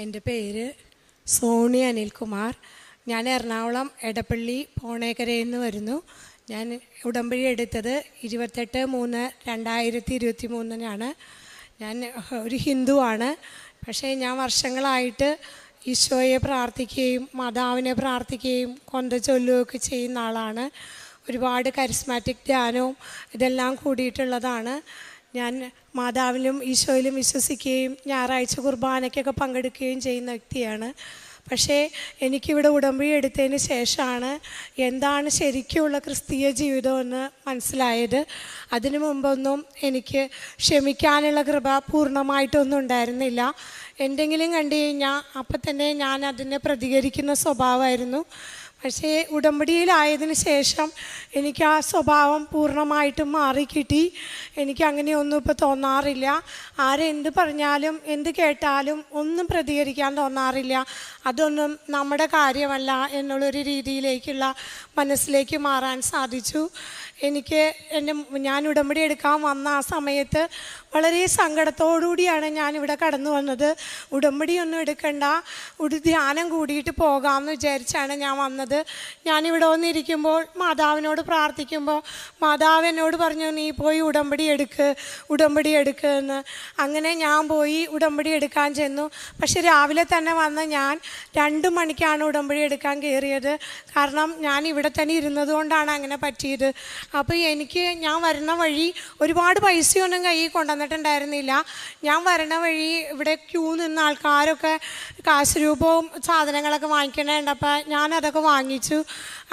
എൻ്റെ പേര് സോണി അനിൽകുമാർ. ഞാൻ എറണാകുളം എടപ്പള്ളി പോണേക്കരയിൽ നിന്ന് വരുന്നു. ഞാൻ ഉടമ്പടി എടുത്തത് 28/3/2023 ഞാൻ ഒരു ഹിന്ദുവാണ്. പക്ഷേ ഞാൻ വർഷങ്ങളായിട്ട് ഈശോയെ പ്രാർത്ഥിക്കുകയും മാതാവിനെ പ്രാർത്ഥിക്കുകയും കൊന്ത ചൊല്ലുകയൊക്കെ ചെയ്യുന്ന ആളാണ്. ഒരുപാട് കരിസ്മാറ്റിക് ധ്യാനവും ഇതെല്ലാം കൂടിയിട്ടുള്ളതാണ്. ഞാൻ മാതാവിലും ഈശോയിലും വിശ്വസിക്കുകയും ഞായറാഴ്ച കുർബാനയ്ക്കൊക്കെ പങ്കെടുക്കുകയും ചെയ്യുന്ന വ്യക്തിയാണ്. പക്ഷേ എനിക്കിവിടെ ഉടമ്പടി എടുത്തതിന് ശേഷമാണ് എന്താണ് ശരിക്കുമുള്ള ക്രിസ്തീയ ജീവിതമെന്ന് മനസ്സിലായത്. അതിനു മുമ്പൊന്നും എനിക്ക് ക്ഷമിക്കാനുള്ള കൃപ പൂർണ്ണമായിട്ടൊന്നും ഉണ്ടായിരുന്നില്ല. എന്തെങ്കിലും കണ്ടു കഴിഞ്ഞാൽ അപ്പം തന്നെ ഞാൻ അതിനെ പ്രതികരിക്കുന്ന സ്വഭാവമായിരുന്നു. പക്ഷേ ഉടമ്പടിയിലായതിനു ശേഷം എനിക്ക് ആ സ്വഭാവം പൂർണ്ണമായിട്ടും മാറിക്കിട്ടി. എനിക്ക് അങ്ങനെയൊന്നും ഇപ്പോൾ തോന്നാറില്ല. ആരെന്ത് പറഞ്ഞാലും എന്ത് കേട്ടാലും ഒന്നും പ്രതികരിക്കാൻ തോന്നാറില്ല. അതൊന്നും നമ്മുടെ കാര്യമല്ല എന്നുള്ളൊരു രീതിയിലേക്കുള്ള മനസ്സിലേക്ക് മാറാൻ സാധിച്ചു. ഞാൻ ഉടമ്പടി എടുക്കാൻ വന്ന ആ സമയത്ത് വളരെ സങ്കടത്തോടുകൂടിയാണ് ഞാനിവിടെ കടന്നു വന്നത്. ഉടമ്പടിയൊന്നും എടുക്കണ്ട, ഒരു ധ്യാനം കൂടിയിട്ട് പോകാമെന്ന് വിചാരിച്ചാണ് ഞാൻ വന്നത്. ഞാനിവിടെ വന്നിരിക്കുമ്പോൾ മാതാവിനോട് പ്രാർത്ഥിക്കുമ്പോൾ മാതാവ് എന്നോട് പറഞ്ഞു, നീ പോയി ഉടമ്പടി എടുക്ക് എന്ന്. അങ്ങനെ ഞാൻ പോയി ഉടമ്പടി എടുക്കാൻ ചെന്നു. പക്ഷെ രാവിലെ തന്നെ വന്ന് ഞാൻ 2 മണിക്കാണ് ഉടമ്പടി എടുക്കാൻ കയറിയത്. കാരണം ഞാൻ ഇവിടെ തന്നെ ഇരുന്നത് കൊണ്ടാണ് അങ്ങനെ പറ്റിയത്. അപ്പോൾ ഞാൻ വരണ വഴി ഒരുപാട് പൈസയൊന്നും കയ്യിൽ കൊണ്ടുവന്നിട്ടുണ്ടായിരുന്നില്ല. ഞാൻ വരണ വഴി ഇവിടെ ക്യൂ നിന്ന ആൾക്കാരൊക്കെ കാശ് രൂപവും സാധനങ്ങളൊക്കെ വാങ്ങിക്കണേണ്ടപ്പോൾ ഞാനതൊക്കെ വാങ്ങിച്ചു.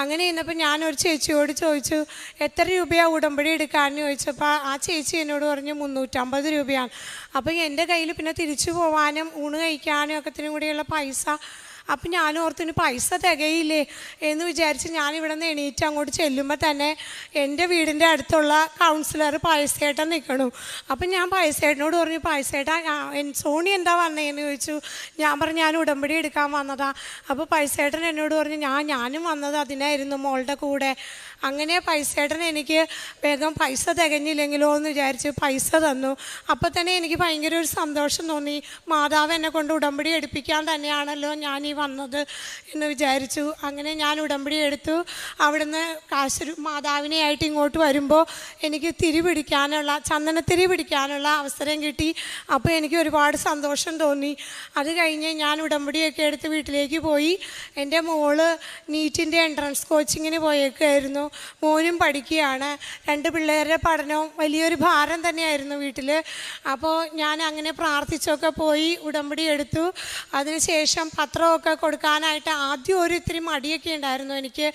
അങ്ങനെ ഇന്നപ്പോൾ ഞാനൊരു ചേച്ചിയോട് ചോദിച്ചു, എത്ര രൂപയാണ് ഉടമ്പടി എടുക്കാമെന്ന് ചോദിച്ചപ്പോൾ ആ ചേച്ചി എന്നോട് പറഞ്ഞു 350 രൂപയാണ്. അപ്പോൾ എൻ്റെ കയ്യിൽ പിന്നെ തിരിച്ചു പോകാനും ഊണ് കഴിക്കാനും ഒക്കത്തിനും കൂടിയുള്ള പൈസ. അപ്പം ഞാൻ ഓർത്തിന് പൈസ തികയില്ലേ എന്ന് വിചാരിച്ച് ഞാനിവിടെ നിന്ന് എണീറ്റ് അങ്ങോട്ട് ചെല്ലുമ്പോൾ തന്നെ എൻ്റെ വീടിൻ്റെ അടുത്തുള്ള കൗൺസിലർ പൈസേട്ടൻ നിൽക്കണു. അപ്പം ഞാൻ പൈസേട്ടനോട് പറഞ്ഞു, പൈസേട്ടാ സോണി എന്താ വന്നതെന്ന് ചോദിച്ചു. ഞാൻ പറഞ്ഞു, ഞാൻ ഉടമ്പടി എടുക്കാൻ വന്നതാ. അപ്പോൾ പൈസേട്ടൻ എന്നോട് പറഞ്ഞു, ഞാനും വന്നത് അതിനായിരുന്നു മോളുടെ കൂടെ. അങ്ങനെ പൈസേട്ടൻ എനിക്ക് വേഗം പൈസ തികഞ്ഞില്ലെങ്കിലോ എന്ന് വിചാരിച്ച് പൈസ തന്നു. അപ്പോൾ തന്നെ എനിക്ക് ഭയങ്കര ഒരു സന്തോഷം തോന്നി. മാതാവ് എന്നെ കൊണ്ട് ഉടമ്പടി എടുപ്പിക്കാൻ തന്നെയാണല്ലോ ഞാൻ ഈ വന്നത് എന്ന് വിചാരിച്ചു. അങ്ങനെ ഞാൻ ഉടമ്പടി എടുത്തു. അവിടുന്ന് മാതാവിനെ ആയിട്ട് ഇങ്ങോട്ട് വരുമ്പോൾ എനിക്ക് ചന്ദനത്തിരി പിടിക്കാനുള്ള അവസരം കിട്ടി. അപ്പോൾ എനിക്ക് ഒരുപാട് സന്തോഷം തോന്നി. അത് കഴിഞ്ഞ് ഞാൻ ഉടമ്പടിയൊക്കെ എടുത്ത് വീട്ടിലേക്ക് പോയി. എൻ്റെ മോള് നീറ്റിൻ്റെ എൻട്രൻസ് കോച്ചിങ്ങിന് പോയേക്കായിരുന്നു. മോനും പഠിക്കുകയാണ്. 2 പിള്ളേരുടെ പഠനവും വലിയൊരു ഭാരം തന്നെയായിരുന്നു വീട്ടിൽ. അപ്പോൾ ഞാൻ അങ്ങനെ പ്രാർത്ഥിച്ചൊക്കെ പോയി ഉടമ്പടി എടുത്തു. അതിനുശേഷം പത്രമൊക്കെ കൊടുക്കാനായിട്ട് ആദ്യം ഇത്തിരി മടിയൊക്കെ ഉണ്ടായിരുന്നു എനിക്ക്.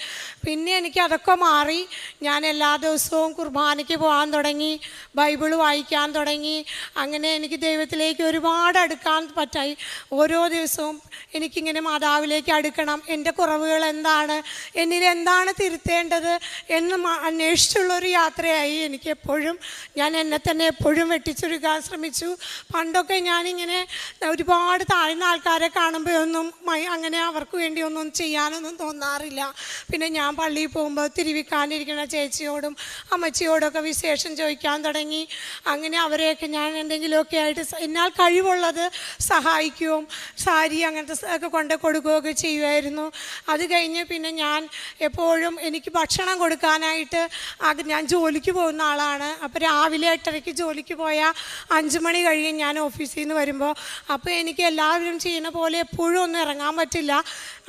പിന്നെ എനിക്ക് അതൊക്കെ മാറി. ഞാൻ എല്ലാ ദിവസവും കുർബാനയ്ക്ക് പോകാൻ തുടങ്ങി, ബൈബിൾ വായിക്കാൻ തുടങ്ങി. അങ്ങനെ എനിക്ക് ദൈവത്തിലേക്ക് ഒരുപാട് അടുക്കാൻ പറ്റായി. ഓരോ ദിവസവും എനിക്കിങ്ങനെ മാതാവിലേക്ക് അടുക്കണം, എൻ്റെ കുറവുകൾ എന്താണ്, എന്നിൽ എന്താണ് തിരുത്തേണ്ടത് എന്ന് അന്വേഷിച്ചുള്ളൊരു യാത്രയായി എനിക്കെപ്പോഴും. ഞാൻ എന്നെ തന്നെ എപ്പോഴും വെട്ടിച്ചുരുക്കാൻ ശ്രമിച്ചു. പണ്ടൊക്കെ ഞാനിങ്ങനെ ഒരുപാട് താഴ്ന്ന ആൾക്കാരെ കാണുമ്പോഴൊന്നും അങ്ങനെ അവർക്ക് വേണ്ടി ഒന്നും ചെയ്യാനൊന്നും തോന്നാറില്ല. പിന്നെ ഞാൻ പള്ളിയിൽ പോകുമ്പോൾ തിരുവിക്കാനിരിക്കുന്ന ചേച്ചിയോടും അമ്മച്ചിയോടൊക്കെ വിശേഷം ചോദിക്കാൻ തുടങ്ങി. അങ്ങനെ അവരെയൊക്കെ ഞാൻ എന്തെങ്കിലുമൊക്കെ ആയിട്ട് എന്നാൽ കഴിവുള്ളത് സഹായിക്കുകയും സാരി അങ്ങനത്തെ ഒക്കെ കൊണ്ട് കൊടുക്കുകയൊക്കെ ചെയ്യുമായിരുന്നു. അത് കഴിഞ്ഞ് പിന്നെ ഞാൻ എപ്പോഴും എനിക്ക് ഭക്ഷണം കൊടുക്കാനായിട്ട് ഞാൻ ജോലിക്ക് പോകുന്ന ആളാണ്. അപ്പോൾ രാവിലെ 8:30 ജോലിക്ക് പോയാൽ 5 മണി കഴിയും ഞാൻ ഓഫീസിൽ നിന്ന് വരുമ്പോൾ. അപ്പോൾ എനിക്ക് എല്ലാവരും ചെയ്യുന്ന പോലെ എപ്പോഴും ഒന്നും ഇറങ്ങാൻ പറ്റില്ല.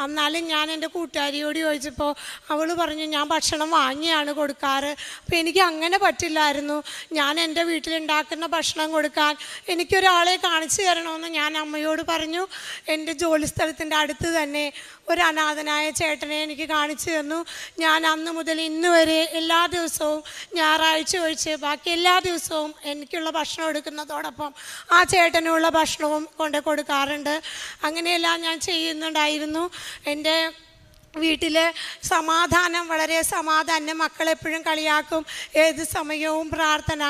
എന്നാലും ഞാൻ എൻ്റെ കൂട്ടുകാരിയോട് ചോദിച്ചപ്പോൾ അവൾ പറഞ്ഞു, ഞാൻ ഭക്ഷണം വാങ്ങിയാണ് കൊടുക്കാറ്. അപ്പോൾ എനിക്ക് അങ്ങനെ പറ്റില്ലായിരുന്നു. ഞാൻ എൻ്റെ വീട്ടിലുണ്ടാക്കുന്ന ഭക്ഷണം കൊടുക്കാൻ എനിക്കൊരാളെ കാണിച്ചു തരണമെന്ന് ഞാൻ അമ്മയോട് പറഞ്ഞു. എൻ്റെ ജോലി സ്ഥലത്തിൻ്റെ അടുത്ത് തന്നെ ഒരു അനാഥനായ ചേട്ടനെ എനിക്ക് കാണിച്ചു തന്നു. ഞാൻ അന്ന് മുതൽ ഇന്ന് വരെ എല്ലാ ദിവസവും ഞായറാഴ്ച ഒഴിച്ച് ബാക്കി എല്ലാ ദിവസവും എനിക്കുള്ള ഭക്ഷണം എടുക്കുന്നതോടൊപ്പം ആ ചേട്ടനുള്ള ഭക്ഷണവും കൊണ്ട് കൊടുക്കാറുണ്ട്. അങ്ങനെയെല്ലാം ഞാൻ ചെയ്യുന്നുണ്ടായിരുന്നു. എൻ്റെ വീട്ടിൽ സമാധാനം, വളരെ സമാധാനം. മക്കളെപ്പോഴും കളിയാക്കും, ഏത് സമയവും പ്രാർത്ഥന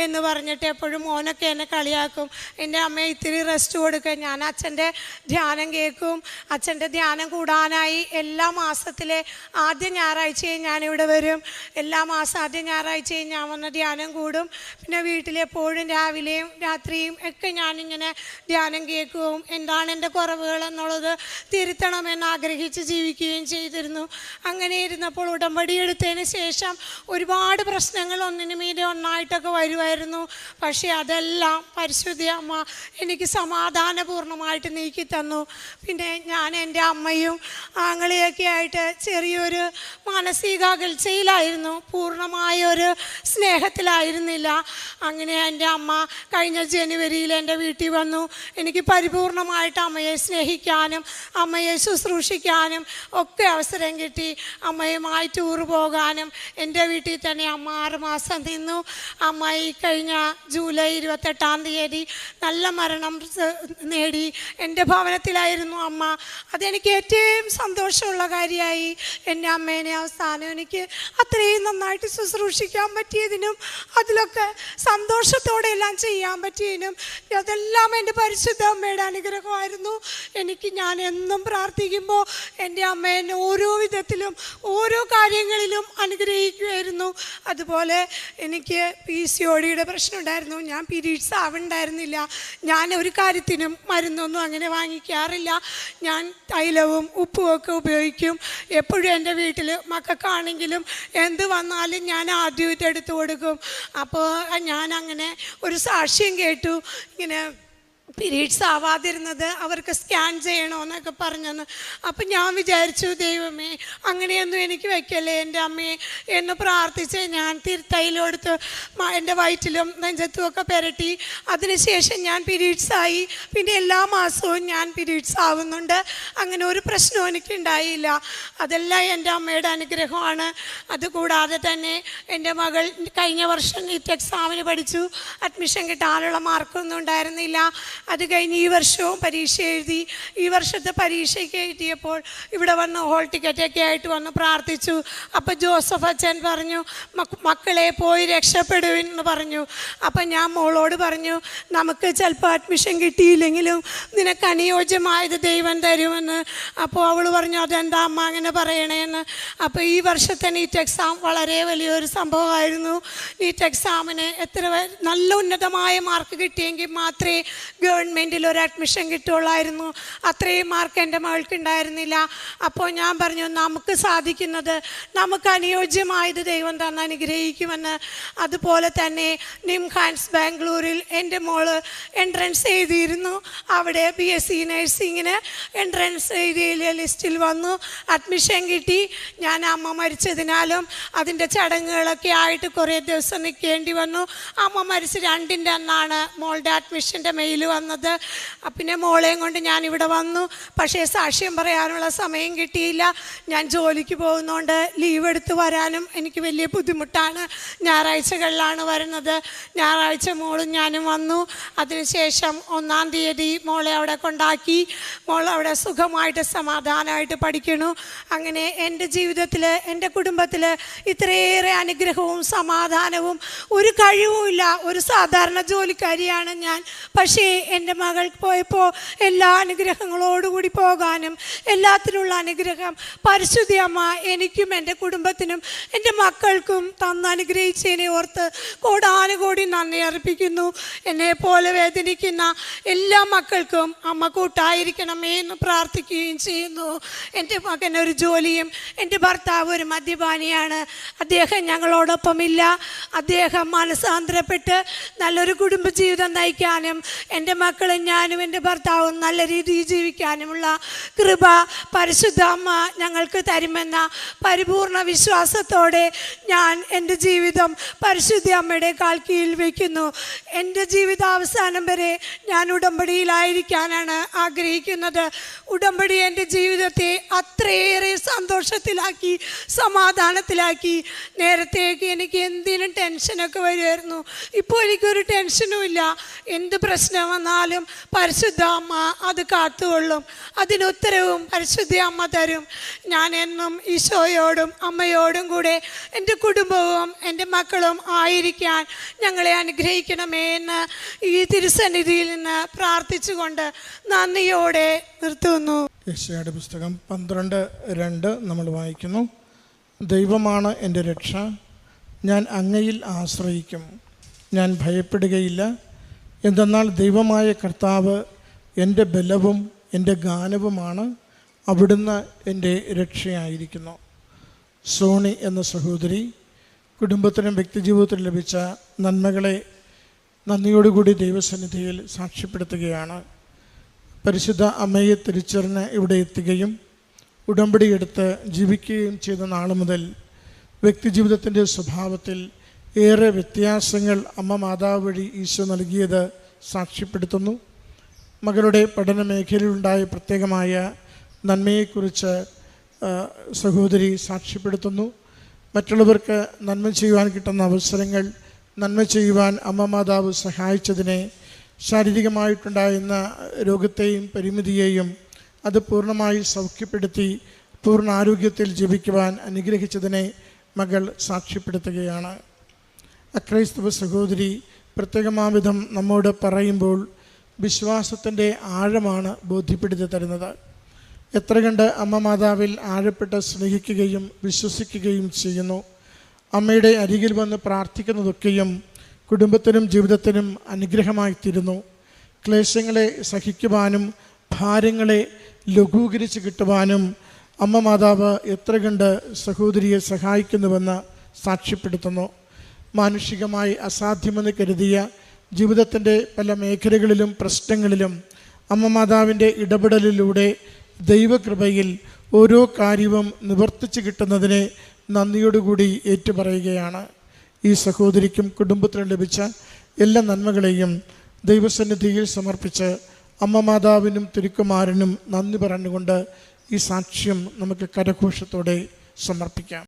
എന്ന് പറഞ്ഞിട്ട് എപ്പോഴും മോനൊക്കെ എന്നെ കളിയാക്കും. എൻ്റെ അമ്മയെ ഇത്തിരി റെസ്റ്റ് കൊടുക്കുക. ഞാൻ അച്ഛൻ്റെ ധ്യാനം കേൾക്കും. അച്ഛൻ്റെ ധ്യാനം കൂടാനായി എല്ലാ മാസത്തിലെ ആദ്യ ഞായറാഴ്ചയും ഞാനിവിടെ വരും. എല്ലാ മാസം ആദ്യ ഞായറാഴ്ചയും ഞാൻ വന്ന് ധ്യാനം കൂടും. പിന്നെ വീട്ടിലെപ്പോഴും രാവിലെയും രാത്രിയും ഒക്കെ ഞാനിങ്ങനെ ധ്യാനം കേൾക്കുകയും എന്താണ് എൻ്റെ കുറവുകൾ എന്നുള്ളത് തിരുത്തണമെന്ന് ആഗ്രഹിച്ച് ജീവിക്കുകയും ചെയ്തിരുന്നു. അങ്ങനെ ഇരുന്നപ്പോൾ ഉടമ്പടി എടുത്തതിന് ശേഷം ഒരുപാട് പ്രശ്നങ്ങൾ ഒന്നിനു മീതെ ഒന്നായിട്ടൊക്കെ വരുമായിരുന്നു. പക്ഷേ അതെല്ലാം പരിശുദ്ധ അമ്മ എനിക്ക് സമാധാനപൂർണ്ണമായിട്ട് നീക്കി തന്നു. പിന്നെ ഞാൻ എൻ്റെ അമ്മയും ആങ്ങളെയൊക്കെ ആയിട്ട് ചെറിയൊരു മാനസിക അകൽച്ചയിലായിരുന്നു, പൂർണ്ണമായൊരു സ്നേഹത്തിലായിരുന്നില്ല. അങ്ങനെ എൻ്റെ അമ്മ കഴിഞ്ഞ ജനുവരിയിൽ എൻ്റെ വീട്ടിൽ വന്നു. എനിക്ക് പരിപൂർണമായിട്ട് അമ്മയെ സ്നേഹിക്കാനും അമ്മയെ ശുശ്രൂഷിക്കാനും ഒക്കെ അവസരം കിട്ടി. അമ്മയുമായി ടൂർ പോകാനും എൻ്റെ വീട്ടിൽ തന്നെ അമ്മ 6 മാസം നിന്നു. അമ്മ ഈ കഴിഞ്ഞ ജൂലൈ 28 നല്ല മരണം നേടി. എൻ്റെ ഭവനത്തിലായിരുന്നു അമ്മ. അതെനിക്ക് ഏറ്റവും സന്തോഷമുള്ള കാര്യമായി. എൻ്റെ അമ്മേനെ അവസാനം എനിക്ക് അത്രയും നന്നായിട്ട് ശുശ്രൂഷിക്കാൻ പറ്റിയതിനും അതിലൊക്കെ സന്തോഷത്തോടെ എല്ലാം ചെയ്യാൻ പറ്റിയതിനും അതെല്ലാം എൻ്റെ പരിശുദ്ധ അമ്മയുടെ അനുഗ്രഹമായിരുന്നു. ഞാൻ എന്നും പ്രാർത്ഥിക്കുമ്പോൾ എൻ്റെ അമ്മ എന്നെ ഓരോ വിധത്തിലും ഓരോ കാര്യങ്ങളിലും അനുഗ്രഹിക്കുമായിരുന്നു. അതുപോലെ എനിക്ക് PCODയുടെ പ്രശ്നം ഉണ്ടായിരുന്നു. ഞാൻ പീരീഡ്സ് ആവുന്നുണ്ടായിരുന്നില്ല. ഞാൻ ഒരു കാര്യത്തിനും മരുന്നൊന്നും അങ്ങനെ വാങ്ങിക്കാറില്ല. ഞാൻ തൈലവും ഉപ്പും ഒക്കെ ഉപയോഗിക്കും. എപ്പോഴും എൻ്റെ വീട്ടിൽ മക്കൾക്കാണെങ്കിലും എന്ത് വന്നാലും ഞാൻ ആദ്യം ഇതെടുത്ത് കൊടുക്കും. അപ്പോൾ ഞാൻ അങ്ങനെ ഒരു സാക്ഷ്യം കേട്ടു, ഇങ്ങനെ പീരീഡ്സ് ആവാതിരുന്നത് അവർക്ക് സ്കാൻ ചെയ്യണമെന്നൊക്കെ പറഞ്ഞെന്ന്. അപ്പം ഞാൻ വിചാരിച്ചു, ദൈവമേ അങ്ങനെയൊന്നും എനിക്ക് വയ്ക്കല്ലേ എൻ്റെ അമ്മയെ എന്ന് പ്രാർത്ഥിച്ച് ഞാൻ തൈലമെടുത്ത് എൻ്റെ വയറ്റിലും നെഞ്ചത്തും ഒക്കെ പുരട്ടി. അതിനുശേഷം ഞാൻ പീരീഡ്സായി. പിന്നെ എല്ലാ മാസവും ഞാൻ പീരീഡ്സ് ആവുന്നുണ്ട്. അങ്ങനെ ഒരു പ്രശ്നവും എനിക്കുണ്ടായില്ല. അതെല്ലാം എൻ്റെ അമ്മയുടെ അനുഗ്രഹമാണ്. അതുകൂടാതെ തന്നെ എൻ്റെ മകൾ കഴിഞ്ഞ വർഷം നീറ്റ് എക്സാമിന് പഠിച്ചു. അഡ്മിഷൻ കിട്ടാനുള്ള മാർക്കൊന്നും ഉണ്ടായിരുന്നില്ല. അത് കഴിഞ്ഞ് ഈ വർഷവും പരീക്ഷ എഴുതി. ഈ വർഷത്തെ പരീക്ഷയ്ക്ക് എഴുതിയപ്പോൾ ഇവിടെ വന്ന് ഹോൾ ടിക്കറ്റൊക്കെ ആയിട്ട് വന്ന് പ്രാർത്ഥിച്ചു. അപ്പോൾ ജോസഫ് അച്ഛൻ പറഞ്ഞു, മക്കളെ പോയി രക്ഷപ്പെടുവെന്ന് പറഞ്ഞു. അപ്പം ഞാൻ മോളോട് പറഞ്ഞു, നമുക്ക് ചിലപ്പോൾ അഡ്മിഷൻ കിട്ടിയില്ലെങ്കിലും നിനക്ക് അനുയോജ്യമായത് ദൈവം തരുമെന്ന്. അപ്പോൾ അവൾ പറഞ്ഞു, അതെന്താ അമ്മ അങ്ങനെ പറയണേന്ന്. അപ്പോൾ ഈ വർഷത്തെ നീറ്റ് എക്സാം വളരെ വലിയൊരു സംഭവമായിരുന്നു. നീറ്റ് എക്സാമിന് നല്ല ഉന്നതമായ മാർക്ക് കിട്ടിയെങ്കിൽ മാത്രമേ ഗവൺമെൻറ്റിൽ ഒരു അഡ്മിഷൻ കിട്ടുള്ളായിരുന്നു. അത്രയും മാർക്ക് എൻ്റെ മകൾക്ക് ഉണ്ടായിരുന്നില്ല. അപ്പോൾ ഞാൻ പറഞ്ഞു, നമുക്ക് സാധിക്കുന്നത്, നമുക്ക് അനുയോജ്യമായത് ദൈവം തന്ന് അനുഗ്രഹിക്കുമെന്ന്. അതുപോലെ തന്നെ നിംഹാൻസ് ബാംഗ്ലൂരിൽ എൻ്റെ മോള് എൻട്രൻസ് എഴുതിയിരുന്നു. അവിടെ BSc നഴ്സിങ്ങിന് എൻട്രൻസ് എഴുതിയ ലിസ്റ്റിൽ വന്നു, അഡ്മിഷൻ കിട്ടി. ഞാൻ അമ്മ മരിച്ചതിനാലും അതിൻ്റെ ചടങ്ങുകളൊക്കെ ആയിട്ട് കുറേ ദിവസം നിൽക്കേണ്ടി വന്നു. അമ്മ മരിച്ച് 2ൻ്റെ അന്നാണ് മോളുടെ അഡ്മിഷൻ്റെ മെയിൽ വന്നത്. പിന്നെ മോളെയും കൊണ്ട് ഞാനിവിടെ വന്നു. പക്ഷേ സാക്ഷ്യം പറയാനുള്ള സമയം കിട്ടിയില്ല. ഞാൻ ജോലിക്ക് പോകുന്നതുകൊണ്ട് ലീവ് എടുത്ത് വരാനും എനിക്ക് വലിയ ബുദ്ധിമുട്ടാണ്. ഞായറാഴ്ചകളിലാണ് വരുന്നത്. ഞായറാഴ്ച മോളും ഞാനും വന്നു. അതിനുശേഷം 1-ാം തീയതി മോളെ അവിടെ കൊണ്ടാക്കി. മോൾ അവിടെ സുഖമായിട്ട് സമാധാനമായിട്ട് പഠിക്കണു. അങ്ങനെ എൻ്റെ ജീവിതത്തിൽ, എൻ്റെ കുടുംബത്തിൽ ഇത്രയേറെ അനുഗ്രഹവും സമാധാനവും ഒരു കഴിവുമില്ല. ഒരു സാധാരണ ജോലിക്കാരിയാണ് ഞാൻ. പക്ഷേ എൻ്റെ മകൾ പോയപ്പോൾ എല്ലാ അനുഗ്രഹങ്ങളോടുകൂടി പോകാനും എല്ലാത്തിനുള്ള അനുഗ്രഹം പരിശുദ്ധ അമ്മ എനിക്കും എൻ്റെ കുടുംബത്തിനും എൻ്റെ മക്കൾക്കും തന്ന് അനുഗ്രഹിച്ചതിനെ ഓർത്ത് കോടാനുകോടി നന്ദി അർപ്പിക്കുന്നു. എന്നെപ്പോലെ വേദനിക്കുന്ന എല്ലാ മക്കൾക്കും അമ്മ കൂട്ടായിരിക്കണമേ എന്ന് പ്രാർത്ഥിക്കുകയും ചെയ്യുന്നു. എൻ്റെ മകനൊരു ജോലിയും എൻ്റെ ഭർത്താവ് ഒരു മദ്യപാനിയാണ്. അദ്ദേഹം ഞങ്ങളോടൊപ്പമില്ല. അദ്ദേഹം മനസാന്തരപ്പെട്ട് നല്ലൊരു കുടുംബജീവിതം നയിക്കാനും എൻ്റെ മക്കളും ഞാനും എൻ്റെ ഭർത്താവും നല്ല രീതിയിൽ ജീവിക്കാനുമുള്ള കൃപ പരിശുദ്ധ അമ്മ ഞങ്ങൾക്ക് തരുമെന്ന പരിപൂർണ വിശ്വാസത്തോടെ ഞാൻ എൻ്റെ ജീവിതം പരിശുദ്ധ അമ്മയുടെ കാൽ കീഴിൽ വയ്ക്കുന്നു. എൻ്റെ ജീവിതാവസാനം വരെ ഞാൻ ഉടമ്പടിയിലായിരിക്കാനാണ് ആഗ്രഹിക്കുന്നത്. ഉടമ്പടി എൻ്റെ ജീവിതത്തെ അത്രയേറെ സന്തോഷത്തിലാക്കി, സമാധാനത്തിലാക്കി. നേരത്തേക്ക് എനിക്ക് എന്തിനും ടെൻഷനൊക്കെ വരുമായിരുന്നു. ഇപ്പോൾ എനിക്കൊരു ടെൻഷനും ഇല്ല. എന്ത് പ്രശ്നം വന്നാലും വന്നാലും പരിശുദ്ധ അമ്മ അത് കാത്തുകൊള്ളും. അതിനുത്തരവും പരിശുദ്ധ അമ്മ തരും. ഞാൻ എന്നും ഈശോയോടും അമ്മയോടും കൂടെ എൻ്റെ കുടുംബവും എൻ്റെ മക്കളും ആയിരിക്കാൻ ഞങ്ങളെ അനുഗ്രഹിക്കണമേ എന്ന് ഈ തിരുസന്നിധിയിൽ നിന്ന് പ്രാർത്ഥിച്ചുകൊണ്ട് നന്ദിയോടെ നിർത്തുന്നു. യെശയ്യായുടെ പുസ്തകം 12:2 നമ്മൾ വായിക്കുന്നു. ദൈവമാണ് എൻ്റെ രക്ഷ, ഞാൻ അങ്ങയിൽ ആശ്രയിക്കും, ഞാൻ ഭയപ്പെടുകയില്ല. എന്തെന്നാൽ ദൈവമായ കർത്താവ് എൻ്റെ ബലവും എൻ്റെ ഗാനവുമാണ്, അവിടുന്ന് എൻ്റെ രക്ഷയായിരിക്കുന്നു. സോണി എന്ന സഹോദരി കുടുംബത്തിനും വ്യക്തിജീവിതത്തിനും ലഭിച്ച നന്മകളെ നന്ദിയോടുകൂടി ദൈവസന്നിധിയിൽ സാക്ഷ്യപ്പെടുത്തുകയാണ്. പരിശുദ്ധ അമ്മയെ തിരിച്ചറിഞ്ഞ് ഇവിടെ എത്തുകയും ഉടമ്പടിയെടുത്ത് ജീവിക്കുകയും ചെയ്ത നാൾ മുതൽ വ്യക്തിജീവിതത്തിൻ്റെ സ്വഭാവത്തിൽ ഏറെ വ്യത്യാസങ്ങൾ അമ്മ മാതാവ് വഴി ഈശോ നൽകിയത് സാക്ഷ്യപ്പെടുത്തുന്നു. മകളുടെ പഠന മേഖലയിലുണ്ടായ പ്രത്യേകമായ നന്മയെക്കുറിച്ച് സഹോദരി സാക്ഷ്യപ്പെടുത്തുന്നു. മറ്റുള്ളവർക്ക് നന്മ ചെയ്യുവാൻ കിട്ടുന്ന അവസരങ്ങൾ നന്മ ചെയ്യുവാൻ അമ്മ മാതാവ് സഹായിച്ചതിനെ, ശാരീരികമായിട്ടുണ്ടായിരുന്ന രോഗത്തെയും പരിമിതിയെയും അത് പൂർണ്ണമായി സൗഖ്യപ്പെടുത്തി പൂർണ്ണ ആരോഗ്യത്തിൽ ജീവിക്കുവാൻ അനുഗ്രഹിച്ചതിനെ മകൾ സാക്ഷ്യപ്പെടുത്തുകയാണ്. അക്രൈസ്തവ സഹോദരി പ്രത്യേകമാവിധം നമ്മോട് പറയുമ്പോൾ വിശ്വാസത്തിൻ്റെ ആഴമാണ് ബോധ്യപ്പെടുത്തി തരുന്നത്. എത്ര കണ്ട് അമ്മ മാതാവിൽ ആഴപ്പെട്ട് സ്നേഹിക്കുകയും വിശ്വസിക്കുകയും ചെയ്യുന്നു. അമ്മയുടെ അരികിൽ വന്ന് പ്രാർത്ഥിക്കുന്നതൊക്കെയും കുടുംബത്തിനും ജീവിതത്തിനും അനുഗ്രഹമായിത്തീരുന്നു. ക്ലേശങ്ങളെ സഹിക്കുവാനും ഭാരങ്ങളെ ലഘൂകരിച്ച് കിട്ടുവാനും അമ്മ മാതാവ് എത്ര കണ്ട് സഹോദരിയെ സഹായിക്കുന്നുവെന്ന് സാക്ഷ്യപ്പെടുത്തുന്നു. മാനുഷികമായി അസാധ്യമെന്ന് കരുതിയ ജീവിതത്തിൻ്റെ പല മേഖലകളിലും പ്രശ്നങ്ങളിലും അമ്മ മാതാവിൻ്റെ ഇടപെടലിലൂടെ ദൈവകൃപയിൽ ഓരോ കാര്യവും നിവർത്തിച്ച് കിട്ടുന്നതിനെ നന്ദിയോടുകൂടി ഏറ്റുപറയുകയാണ്. ഈ സഹോദരിക്കും കുടുംബത്തിനും ലഭിച്ച എല്ലാ നന്മകളെയും ദൈവസന്നിധിയിൽ സമർപ്പിച്ച് അമ്മ മാതാവിനും തിരുക്കുമാരനും നന്ദി പറഞ്ഞുകൊണ്ട് ഈ സാക്ഷ്യം നമുക്ക് കരഘോഷത്തോടെ സമർപ്പിക്കാം.